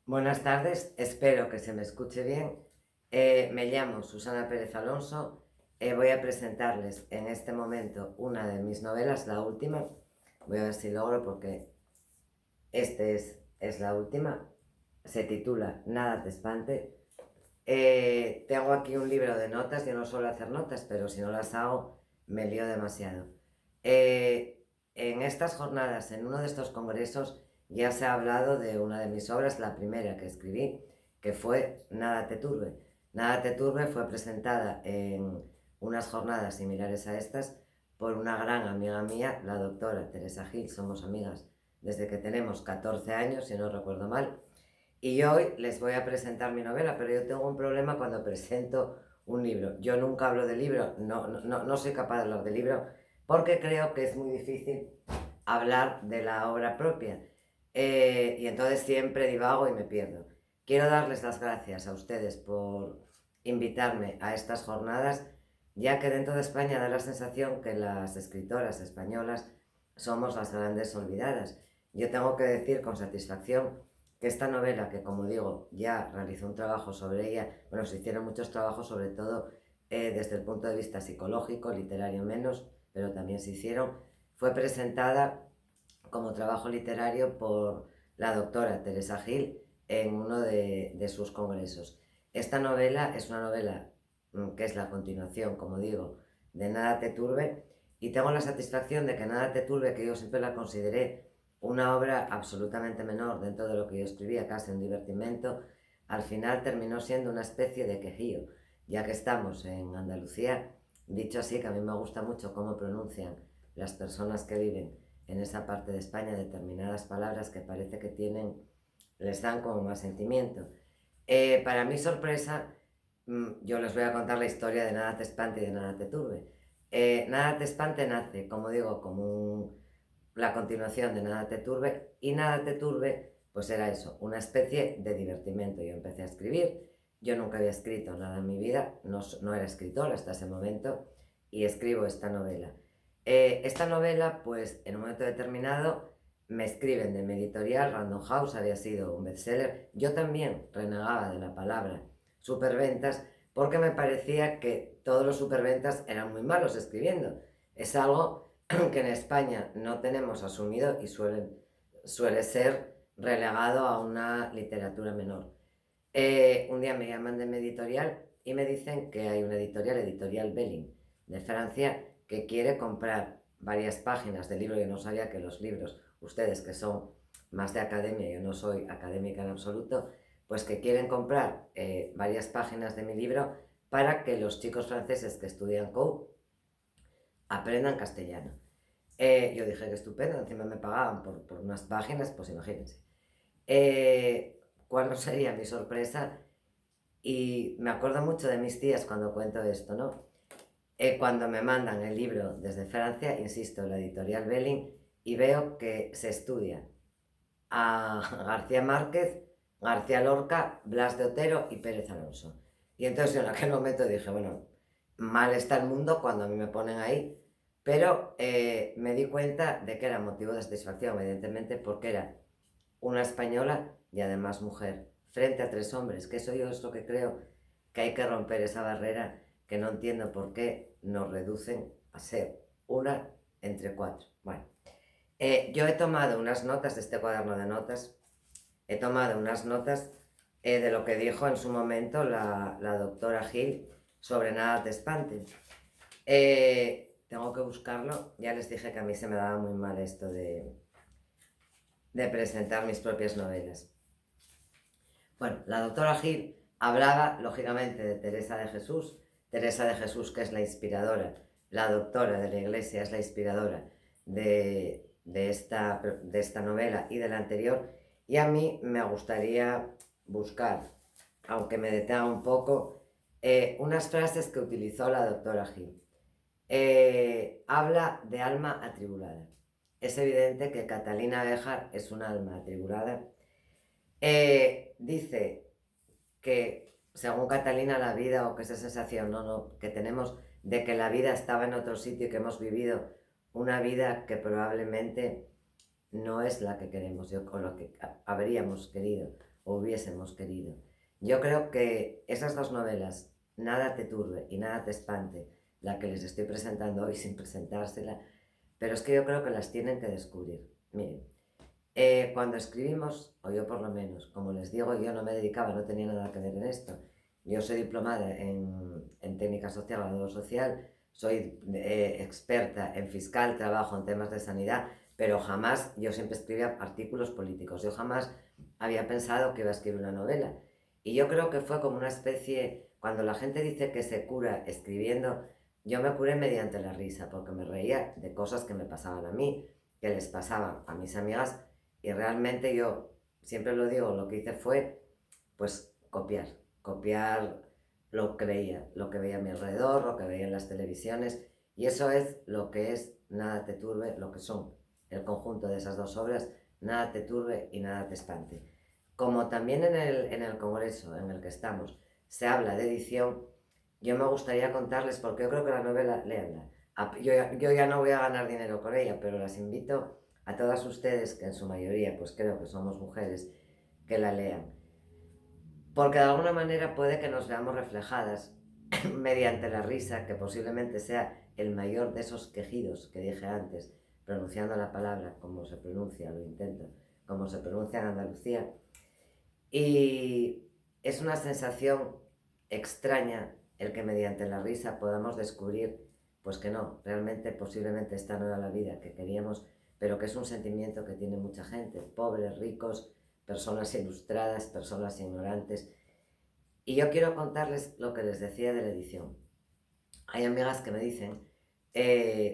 Buenas tardes, espero que se me escuche bien. Me llamo Susana Pérez Alonso. Voy a presentarles en este momento una de mis novelas, la última. Voy a ver si logro porque es la última. Se titula Nada te espante. Tengo aquí un libro de notas. Yo no suelo hacer notas, pero si no las hago me lío demasiado. En estas jornadas, en uno de estos congresos, ya se ha hablado de una de mis obras, la primera que escribí, que fue Nada te turbe. Nada te turbe fue presentada en unas jornadas similares a estas por una gran amiga mía, la doctora Teresa Gil. Somos amigas desde que tenemos 14 años, si no recuerdo mal. Y hoy les voy a presentar mi novela, pero yo tengo un problema cuando presento un libro. Yo nunca hablo de libro, no soy capaz de hablar de libro, porque creo que es muy difícil hablar de la obra propia. Y entonces siempre divago y me pierdo. Quiero darles las gracias a ustedes por invitarme a estas jornadas, ya que dentro de España da la sensación que las escritoras españolas somos las grandes olvidadas. Yo tengo que decir con satisfacción que esta novela, que como digo, ya realizó un trabajo sobre ella, bueno, se hicieron muchos trabajos, sobre todo desde el punto de vista psicológico, literario menos, pero también se hicieron, fue presentada como trabajo literario por la doctora Teresa Gil en uno de sus congresos. Esta novela es una novela que es la continuación, como digo, de Nada te turbe, y tengo la satisfacción de que Nada te turbe, que yo siempre la consideré una obra absolutamente menor dentro de lo que yo escribía, casi un divertimento, al final terminó siendo una especie de quejío, ya que estamos en Andalucía. Dicho así, que a mí me gusta mucho cómo pronuncian las personas que viven en esa parte de España determinadas palabras que parece que tienen, les dan como más sentimiento. Para mi sorpresa, yo les voy a contar la historia de Nada te espante y de Nada te turbe. Nada te espante nace, como digo, como la continuación de Nada te turbe, y Nada te turbe pues era eso, una especie de divertimento. Yo empecé a escribir, yo nunca había escrito nada en mi vida, no era escritora hasta ese momento, y escribo esta novela. Esta novela, pues en un momento determinado me escriben de mi editorial, Random House, había sido un bestseller. Yo también renegaba de la palabra superventas porque me parecía que todos los superventas eran muy malos escribiendo. Es algo que en España no tenemos asumido y suele ser relegado a una literatura menor. Un día me llaman de mi editorial y me dicen que hay una editorial, Editorial Belling, de Francia, que quiere comprar varias páginas de libro. Yo no sabía que los libros, ustedes que son más de academia, yo no soy académica en absoluto, pues que quieren comprar varias páginas de mi libro para que los chicos franceses que estudian COU aprendan castellano. Yo dije que estupendo, encima me pagaban por unas páginas, pues imagínense. ¿Cuál no sería mi sorpresa? Y me acuerdo mucho de mis tías cuando cuento esto, ¿no? Cuando me mandan el libro desde Francia, insisto, la editorial Belling, y veo que se estudia a García Márquez, García Lorca, Blas de Otero y Pérez Alonso. Y entonces yo en aquel momento dije, bueno, mal está el mundo cuando a mí me ponen ahí, pero me di cuenta de que era motivo de satisfacción, evidentemente, porque era una española y además mujer, frente a tres hombres, que eso yo es lo que creo, que hay que romper esa barrera, que no entiendo por qué nos reducen a ser una entre cuatro. Bueno, yo he tomado unas notas de este cuaderno de notas, he tomado unas notas de lo que dijo en su momento la doctora Gil sobre Nada te espante. Tengo que buscarlo, ya les dije que a mí se me daba muy mal esto de presentar mis propias novelas. Bueno, la doctora Gil hablaba, lógicamente, de Teresa de Jesús, que es la inspiradora, la doctora de la Iglesia, es la inspiradora de esta novela y de la anterior, y a mí me gustaría buscar, aunque me detenga un poco, unas frases que utilizó la doctora Gil. Habla de alma atribulada. Es evidente que Catalina Béjar es un alma atribulada. Dice que, según Catalina, la vida, o que esa sensación que tenemos de que la vida estaba en otro sitio y que hemos vivido una vida que probablemente no es la que queremos o lo que habríamos querido, o hubiésemos querido. Yo creo que esas dos novelas, Nada te turbe y Nada te espante, la que les estoy presentando hoy sin presentársela, pero es que yo creo que las tienen que descubrir. Miren, cuando escribimos, o yo por lo menos, como les digo, yo no me dedicaba, no tenía nada que ver en esto. Yo soy diplomada en técnica social, grado social, soy experta en fiscal, trabajo en temas de sanidad, pero jamás, yo siempre escribía artículos políticos, yo jamás había pensado que iba a escribir una novela. Y yo creo que fue como una especie, cuando la gente dice que se cura escribiendo, yo me curé mediante la risa, porque me reía de cosas que me pasaban a mí, que les pasaban a mis amigas, y realmente yo, siempre lo digo, lo que hice fue, pues, copiar lo que veía a mi alrededor, lo que veía en las televisiones, y eso es lo que es Nada te turbe, lo que son el conjunto de esas dos obras, Nada te turbe y Nada te espante. Como también en el congreso en el que estamos se habla de edición, yo me gustaría contarles, porque yo creo que la novela, léanla. Yo ya no voy a ganar dinero con ella, pero las invito a todas ustedes, que en su mayoría pues creo que somos mujeres, que la lean. Porque de alguna manera puede que nos veamos reflejadas mediante la risa, que posiblemente sea el mayor de esos quejidos que dije antes, pronunciando la palabra como se pronuncia, lo intento, como se pronuncia en Andalucía. Y es una sensación extraña el que mediante la risa podamos descubrir, pues que no, realmente posiblemente esta no era la vida que queríamos, pero que es un sentimiento que tiene mucha gente, pobres, ricos, personas ilustradas, personas ignorantes. Y yo quiero contarles lo que les decía de la edición. Hay amigas que me dicen,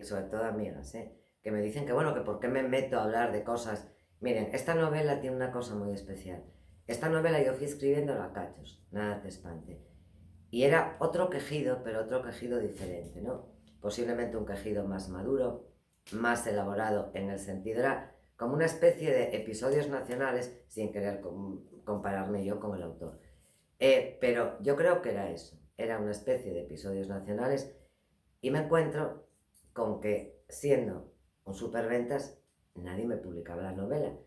sobre todo amigas, que me dicen que bueno, que por qué me meto a hablar de cosas. Miren, esta novela tiene una cosa muy especial. Esta novela yo fui escribiéndola a cachos, Nada te espante. Y era otro quejido, pero otro quejido diferente, ¿no? Posiblemente un quejido más maduro, más elaborado, en el sentido, era como una especie de episodios nacionales, sin querer compararme yo con el autor. Pero yo creo que era eso, era una especie de episodios nacionales, y me encuentro con que, siendo un superventas, nadie me publicaba la novela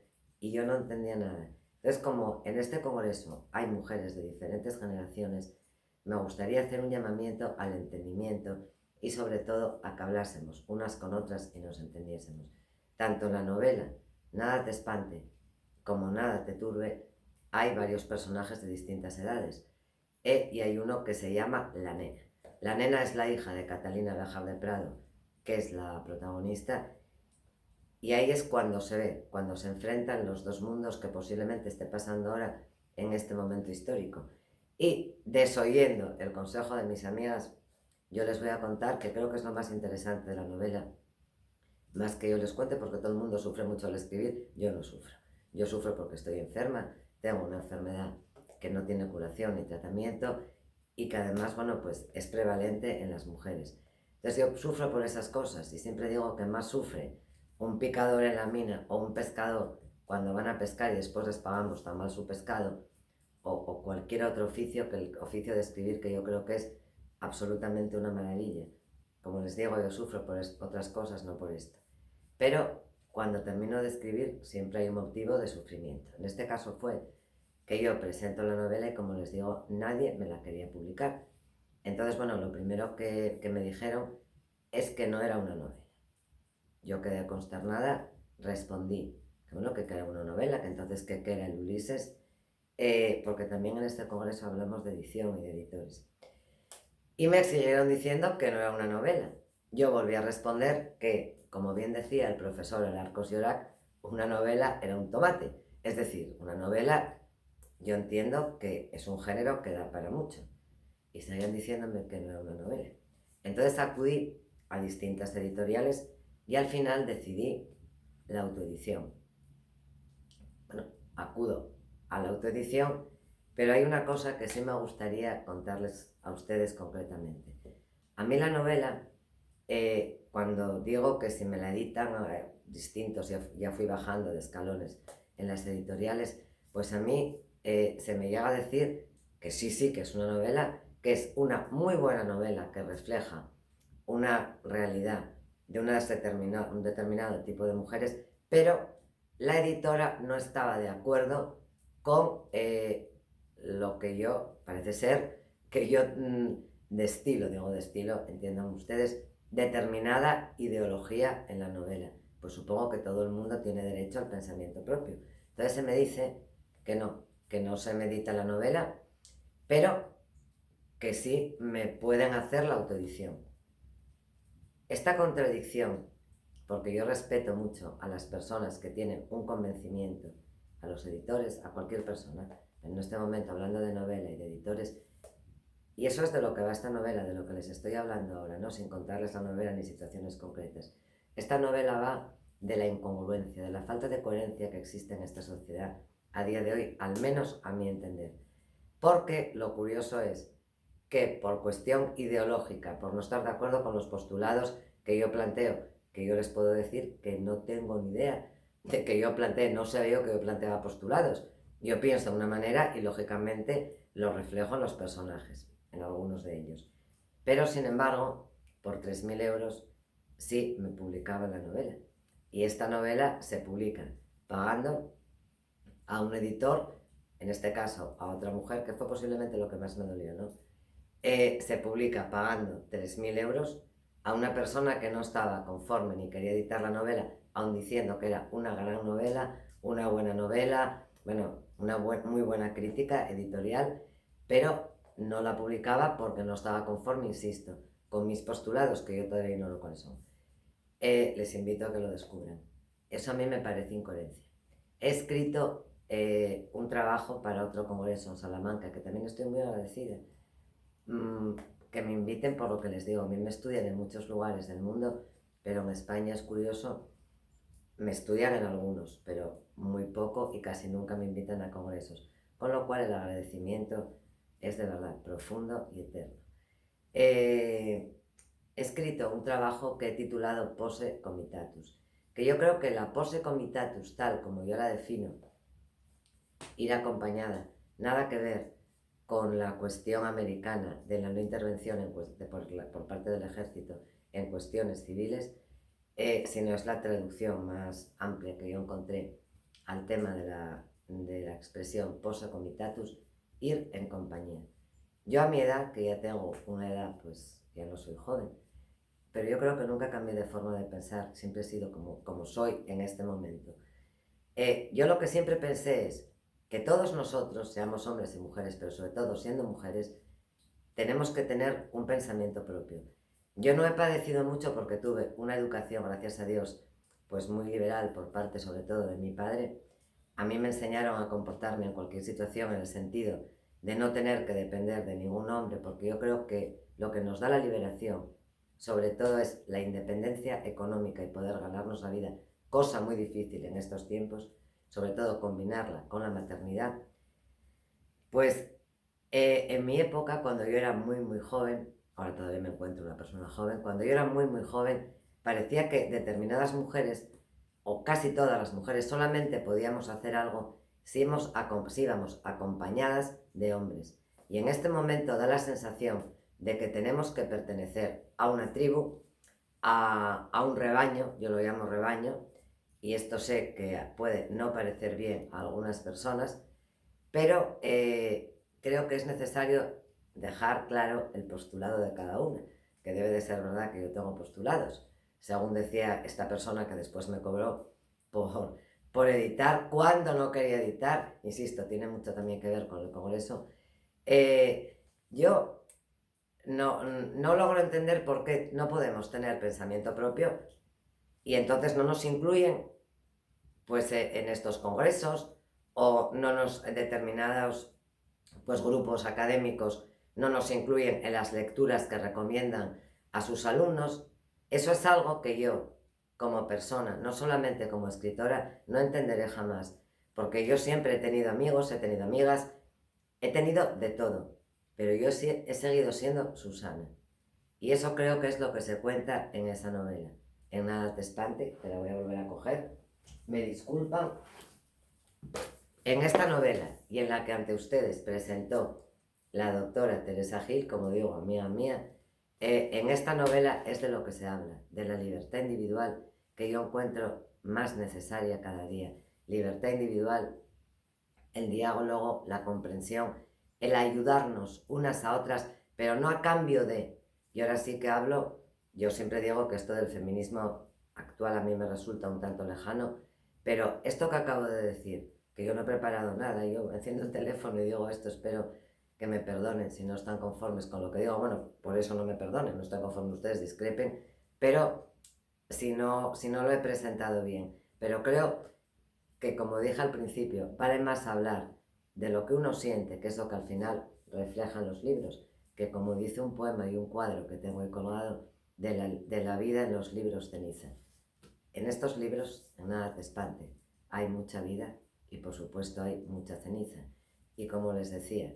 y yo no entendía nada. Entonces, como en este congreso hay mujeres de diferentes generaciones, me gustaría hacer un llamamiento al entendimiento y sobre todo a que hablásemos unas con otras y nos entendiésemos. Tanto en la novela Nada te espante como Nada te turbe hay varios personajes de distintas edades, y hay uno que se llama La Nena. La Nena es la hija de Catalina Bejar de Prado, que es la protagonista, y ahí es cuando se ve, cuando se enfrentan los dos mundos que posiblemente esté pasando ahora en este momento histórico. Y desoyendo el consejo de mis amigas, yo les voy a contar, que creo que es lo más interesante de la novela, más que yo les cuente, porque todo el mundo sufre mucho al escribir, yo no sufro. Yo sufro porque estoy enferma, tengo una enfermedad que no tiene curación ni tratamiento, y que además, bueno, pues es prevalente en las mujeres. Entonces yo sufro por esas cosas, y siempre digo que más sufre un picador en la mina o un pescador cuando van a pescar y después les pagamos tan mal su pescado, o cualquier otro oficio, que el oficio de escribir, que yo creo que es absolutamente una maravilla. Como les digo, yo sufro por otras cosas, no por esto. Pero cuando termino de escribir siempre hay un motivo de sufrimiento. En este caso fue que yo presento la novela y, como les digo, nadie me la quería publicar. Entonces, bueno, lo primero que me dijeron es que no era una novela. Yo quedé consternada, respondí que bueno, que era una novela, que entonces que era el Ulises, porque también en este congreso hablamos de edición y de editores. Y me siguieron diciendo que no era una novela. Yo volví a responder que, como bien decía el profesor Alarcos Llorac, una novela era un tomate. Es decir, una novela, yo entiendo que es un género que da para mucho. Y seguían diciéndome que no era una novela. Entonces acudí a distintas editoriales y al final decidí la autoedición. Bueno, acudo a la autoedición, pero hay una cosa que sí me gustaría contarles a ustedes concretamente. A mí la novela, cuando digo que si me la editan distintos, ya fui bajando de escalones en las editoriales, pues a mí se me llega a decir que sí, que es una novela, que es una muy buena novela, que refleja una realidad de un determinado tipo de mujeres, pero la editora no estaba de acuerdo con lo que yo, parece ser, que yo destilo, entiendan ustedes, determinada ideología en la novela. Pues supongo que todo el mundo tiene derecho al pensamiento propio. Entonces se me dice que no se medita la novela, pero que sí me pueden hacer la autoedición. Esta contradicción, porque yo respeto mucho a las personas que tienen un convencimiento, a los editores, a cualquier persona, en este momento hablando de novela y de editores, y eso es de lo que va esta novela, de lo que les estoy hablando ahora, ¿no? Sin contarles la novela ni situaciones concretas. Esta novela va de la incongruencia, de la falta de coherencia que existe en esta sociedad a día de hoy, al menos a mi entender. Porque lo curioso es que por cuestión ideológica, por no estar de acuerdo con los postulados que yo planteo, que yo les puedo decir que no tengo ni idea de que yo planteé, no sé yo que yo planteaba postulados. Yo pienso de una manera y lógicamente lo reflejo en los personajes, en algunos de ellos. Pero sin embargo, por 3.000 euros sí me publicaba la novela. Y esta novela se publica pagando a un editor, en este caso a otra mujer, que fue posiblemente lo que más me dolió, ¿no? Se publica pagando 3.000 euros a una persona que no estaba conforme ni quería editar la novela, aun diciendo que era una gran novela, una buena novela, bueno, una muy buena crítica editorial, pero no la publicaba porque no estaba conforme, insisto, con mis postulados, que yo todavía no lo cuáles son. Les invito a que lo descubran. Eso a mí me parece incoherencia. He escrito un trabajo para otro congreso en Salamanca, que también estoy muy agradecida. Que me inviten por lo que les digo. A mí me estudian en muchos lugares del mundo, pero en España es curioso, me estudian en algunos, pero muy poco y casi nunca me invitan a congresos. Con lo cual el agradecimiento es de verdad profundo y eterno. He escrito un trabajo que he titulado Posse Comitatus, que yo creo que la Posse Comitatus, tal como yo la defino, ir acompañada, nada que ver con la cuestión americana de la no intervención por parte del ejército en cuestiones civiles, sino es la traducción más amplia que yo encontré al tema de la expresión posse comitatus, ir en compañía. Yo a mi edad, que ya tengo una edad, pues ya no soy joven, pero yo creo que nunca cambié de forma de pensar, siempre he sido como soy en este momento. Yo lo que siempre pensé es que todos nosotros, seamos hombres y mujeres, pero sobre todo siendo mujeres, tenemos que tener un pensamiento propio. Yo no he padecido mucho porque tuve una educación, gracias a Dios, pues muy liberal por parte sobre todo de mi padre. A mí me enseñaron a comportarme en cualquier situación en el sentido de no tener que depender de ningún hombre, porque yo creo que lo que nos da la liberación, sobre todo, es la independencia económica y poder ganarnos la vida, cosa muy difícil en estos tiempos, sobre todo combinarla con la maternidad. Pues en mi época, cuando yo era muy joven, ahora todavía me encuentro una persona joven, cuando yo era muy joven, parecía que determinadas mujeres, o casi todas las mujeres, solamente podíamos hacer algo si íbamos acompañadas de hombres. Y en este momento da la sensación de que tenemos que pertenecer a una tribu, a un rebaño, yo lo llamo rebaño, y esto sé que puede no parecer bien a algunas personas, pero creo que es necesario dejar claro el postulado de cada una, que debe de ser verdad que yo tengo postulados, según decía esta persona que después me cobró por editar cuando no quería editar, insisto, tiene mucho también que ver con el Congreso. Yo no logro entender por qué no podemos tener pensamiento propio y entonces no nos incluyen pues en estos congresos, o no nos determinados pues grupos académicos no nos incluyen en las lecturas que recomiendan a sus alumnos. Eso es algo que yo, como persona, no solamente como escritora, no entenderé jamás, porque yo siempre he tenido amigos, he tenido amigas, he tenido de todo, pero yo he seguido siendo Susana. Y eso creo que es lo que se cuenta en esa novela. En Nada te espante, te la voy a volver a coger, me disculpan. En esta novela, y en la que ante ustedes presentó la doctora Teresa Gil, como digo, amiga mía, en esta novela es de lo que se habla, de la libertad individual que yo encuentro más necesaria cada día. Libertad individual el diálogo, la comprensión, el ayudarnos unas a otras, pero no a cambio de... Y ahora sí que hablo, yo siempre digo que esto del feminismo actual a mí me resulta un tanto lejano, pero esto que acabo de decir, que yo no he preparado nada, yo enciendo el teléfono y digo esto, espero que me perdonen si no están conformes con lo que digo, bueno, por eso no me perdonen, no están conformes ustedes, discrepen, pero si no lo he presentado bien. Pero creo que, como dije al principio, vale más hablar de lo que uno siente, que es lo que al final reflejan los libros, que, como dice un poema y un cuadro que tengo ahí colgado, de la vida en los libros ceniza. En estos libros, en Nada te espante, hay mucha vida y por supuesto hay mucha ceniza. Y como les decía,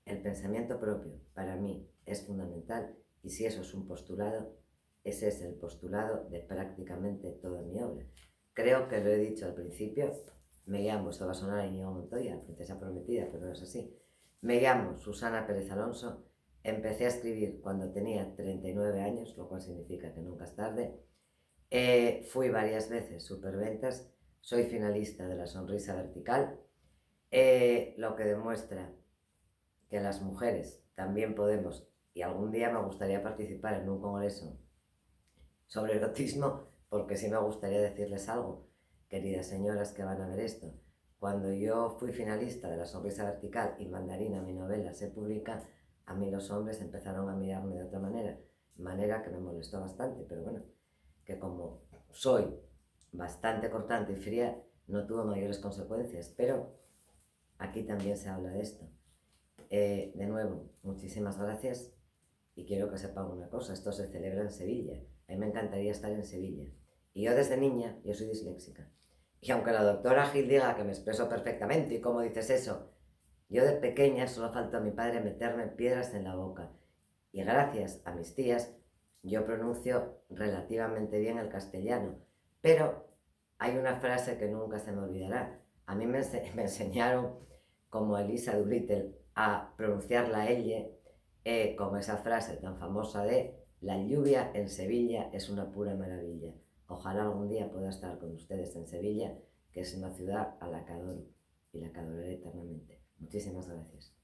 el pensamiento propio para mí es fundamental, y si eso es un postulado, ese es el postulado de prácticamente toda mi obra. Creo que lo he dicho al principio, me llamo, esto va a sonar a Íñigo Montoya, princesa prometida, pero no es así. Me llamo Susana Pérez Alonso, empecé a escribir cuando tenía 39 años, lo cual significa que nunca es tarde. Fui varias veces superventas, soy finalista de la Sonrisa Vertical, lo que demuestra que las mujeres también podemos, y algún día me gustaría participar en un congreso sobre erotismo, porque sí me gustaría decirles algo, queridas señoras que van a ver esto. Cuando yo fui finalista de La Sonrisa Vertical y Mandarina, mi novela, se publica, a mí los hombres empezaron a mirarme de otra manera que me molestó bastante, pero bueno, que como soy bastante cortante y fría, no tuvo mayores consecuencias, pero aquí también se habla de esto. De nuevo, muchísimas gracias, y quiero que sepan una cosa, esto se celebra en Sevilla, a mí me encantaría estar en Sevilla, y yo desde niña, yo soy disléxica, y aunque la doctora Gil diga que me expreso perfectamente, y cómo dices eso, yo de pequeña solo faltó a mi padre meterme piedras en la boca, y gracias a mis tías yo pronuncio relativamente bien el castellano, pero hay una frase que nunca se me olvidará. A mí me enseñaron, como Elisa Doolittle, a pronunciar la L con esa frase tan famosa de la lluvia en Sevilla es una pura maravilla. Ojalá algún día pueda estar con ustedes en Sevilla, que es una ciudad a la que adoro y la que adoraré eternamente. Muchísimas gracias.